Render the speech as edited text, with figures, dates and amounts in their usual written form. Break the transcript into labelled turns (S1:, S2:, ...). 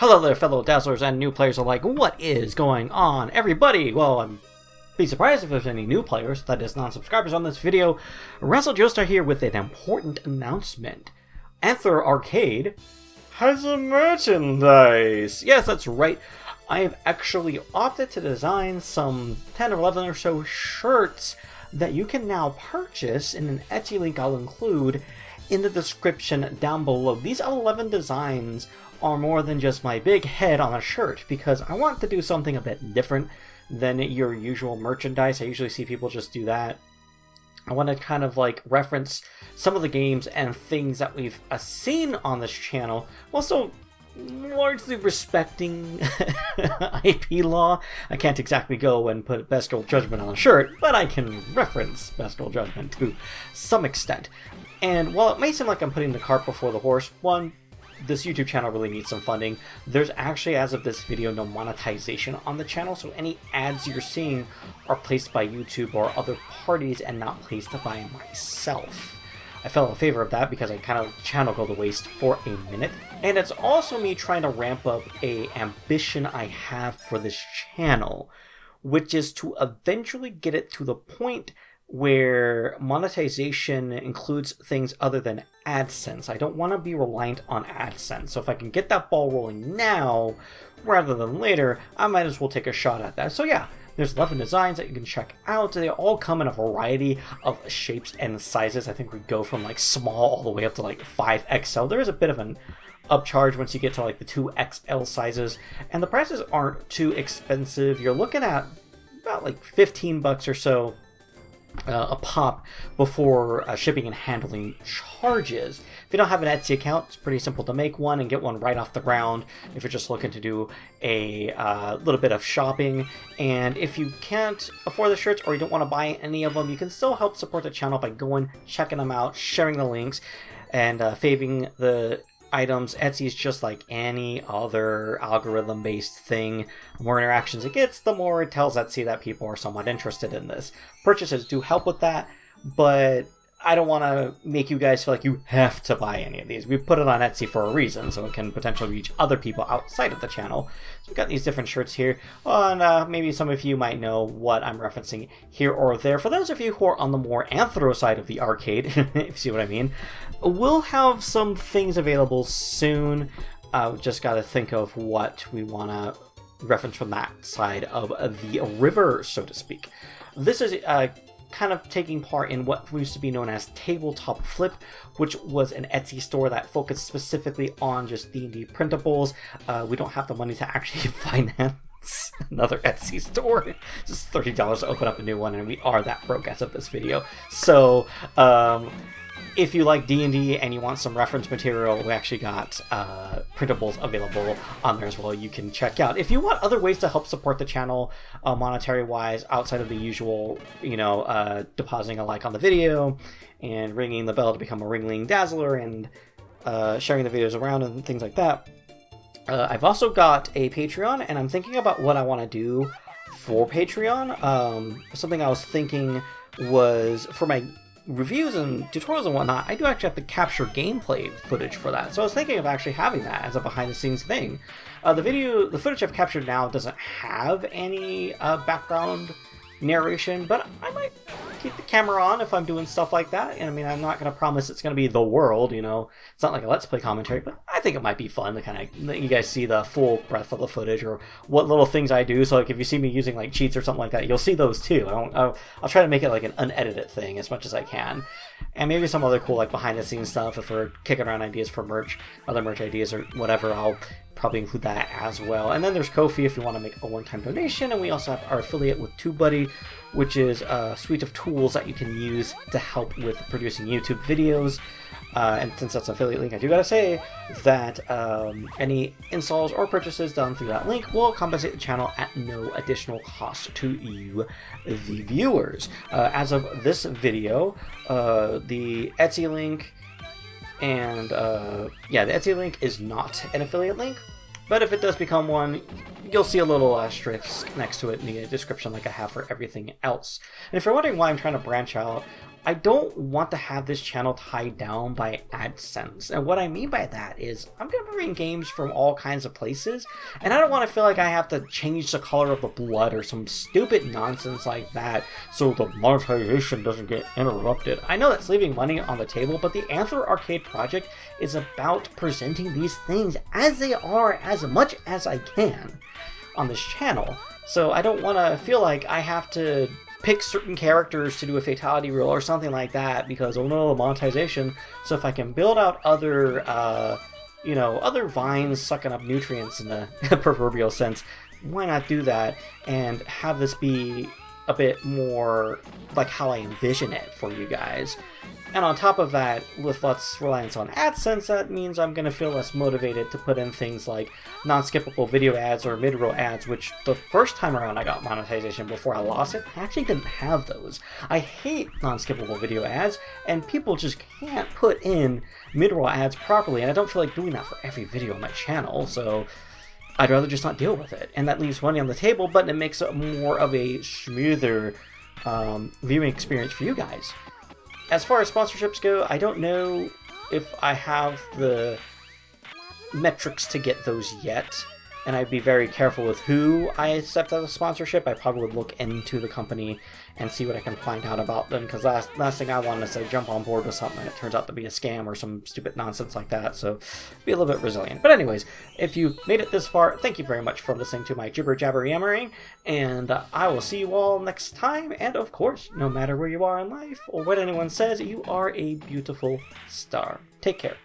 S1: Hello there, fellow Dazzlers and new players alike. What is going on, everybody? Well, I'm be surprised if there's any new players, that is, non-subscribers on this video. Razzle Joestar here with an important announcement. Anthro Arcade has a merchandise. Yes, that's right. I have actually opted to design some 10 or 11 or so shirts that you can now purchase in an Etsy link I'll include in the description down below. These 11 designs are more than just my big head on a shirt, because I want to do something a bit different than your usual merchandise. I usually see people just do that. I want to kind of like reference some of the games and things that we've seen on this channel, while still largely respecting IP law. I can't exactly go and put Best Girl Judgment on a shirt, but I can reference Best Girl Judgment to some extent. And while it may seem like I'm putting the cart before the horse, one, this YouTube channel really needs some funding. There's actually, as of this video, no monetization on the channel, so any ads you're seeing are placed by YouTube or other parties and not placed by myself. I fell in favor of that because I kind of channel go to waste for a minute. And it's also me trying to ramp up a ambition I have for this channel, which is to eventually get it to the point where monetization includes things other than AdSense. I don't want to be reliant on AdSense, so if I can get that ball rolling now rather than later, I might as well take a shot at that. So yeah, there's 11 designs that you can check out. They all come in a variety of shapes and sizes. I think we go from like small all the way up to like 5XL. There is a bit of an upcharge once you get to like the 2XL sizes, and the prices aren't too expensive. You're looking at about like 15 bucks or so a pop before shipping and handling charges. If you don't have an Etsy account, it's pretty simple to make one and get one right off the ground if you're just looking to do a little bit of shopping. And if you can't afford the shirts or you don't want to buy any of them, you can still help support the channel by going, checking them out, sharing the links, and faving the items. Etsy is just like any other algorithm-based thing. The more interactions it gets, the more it tells Etsy that people are somewhat interested in this. Purchases do help with that, but I don't want to make you guys feel like you have to buy any of these. We put it on Etsy for a reason, so it can potentially reach other people outside of the channel. So we've got these different shirts here, and maybe some of you might know what I'm referencing here or there. For those of you who are on the more Anthro side of the arcade, if you see what I mean, we'll have some things available soon. Just got to think of what we want to reference from that side of the river, so to speak. This is kind of taking part in what used to be known as Tabletop Flip, which was an Etsy store that focused specifically on just D&D printables. We don't have the money to actually finance another Etsy store. Just $30 to open up a new one, and we are that broke as of this video. So if you like D&D and you want some reference material, we actually got printables available on there as well you can check out. If you want other ways to help support the channel monetary-wise, outside of the usual, depositing a like on the video and ringing the bell to become a ringling Dazzler and sharing the videos around and things like that, I've also got a Patreon, and I'm thinking about what I want to do for Patreon. Something I was thinking was for my reviews and tutorials and whatnot, I do actually have to capture gameplay footage for that. So I was thinking of actually having that as a behind-the-scenes thing. The footage I've captured now doesn't have any background narration, but I might keep the camera on if I'm doing stuff like that. And I mean, I'm not going to promise it's going to be the world, It's not like a Let's Play commentary, but I think it might be fun to kind of let you guys see the full breadth of the footage or what little things I do. So like if you see me using like cheats or something like that, you'll see those too. I'll try to make it like an unedited thing as much as I can. And maybe some other cool like behind the scenes stuff if we're kicking around ideas for merch, other merch ideas or whatever, I'll probably include that as well. And then there's Ko-fi if you want to make a one-time donation, and we also have our affiliate with TubeBuddy, which is a suite of tools that you can use to help with producing YouTube videos. And since that's an affiliate link, I do gotta say that any installs or purchases done through that link will compensate the channel at no additional cost to you, the viewers. As of this video, the Etsy link and the Etsy link is not an affiliate link, but if it does become one, you'll see a little asterisk next to it in the description like I have for everything else. And if you're wondering why I'm trying to branch out I don't want to have this channel tied down by AdSense. And what I mean by that is I'm going to bring games from all kinds of places, and I don't want to feel like I have to change the color of the blood or some stupid nonsense like that so the monetization doesn't get interrupted. I know that's leaving money on the table, but the Anthro Arcade project is about presenting these things as they are as much as I can on this channel. So I don't want to feel like I have to pick certain characters to do a fatality rule or something like that because, oh no, monetization. So if I can build out other, other vines sucking up nutrients in the proverbial sense, why not do that and have this be a bit more like how I envision it for you guys. And on top of that, with less reliance on AdSense, that means I'm going to feel less motivated to put in things like non-skippable video ads or mid-roll ads, which the first time around I got monetization before I lost it, I actually didn't have those. I hate non-skippable video ads, and people just can't put in mid-roll ads properly, and I don't feel like doing that for every video on my channel, so I'd rather just not deal with it. And that leaves money on the table, but it makes it more of a smoother viewing experience for you guys. As far as sponsorships go, I don't know if I have the metrics to get those yet, and I'd be very careful with who I accept as a sponsorship. I probably would look into the company and see what I can find out about them, because last thing I want is to jump on board with something and it turns out to be a scam or some stupid nonsense like that, so be a little bit resilient. But anyways, if you made it this far, thank you very much for listening to my jibber jabber yammering, and I will see you all next time, and of course, no matter where you are in life or what anyone says, you are a beautiful star. Take care.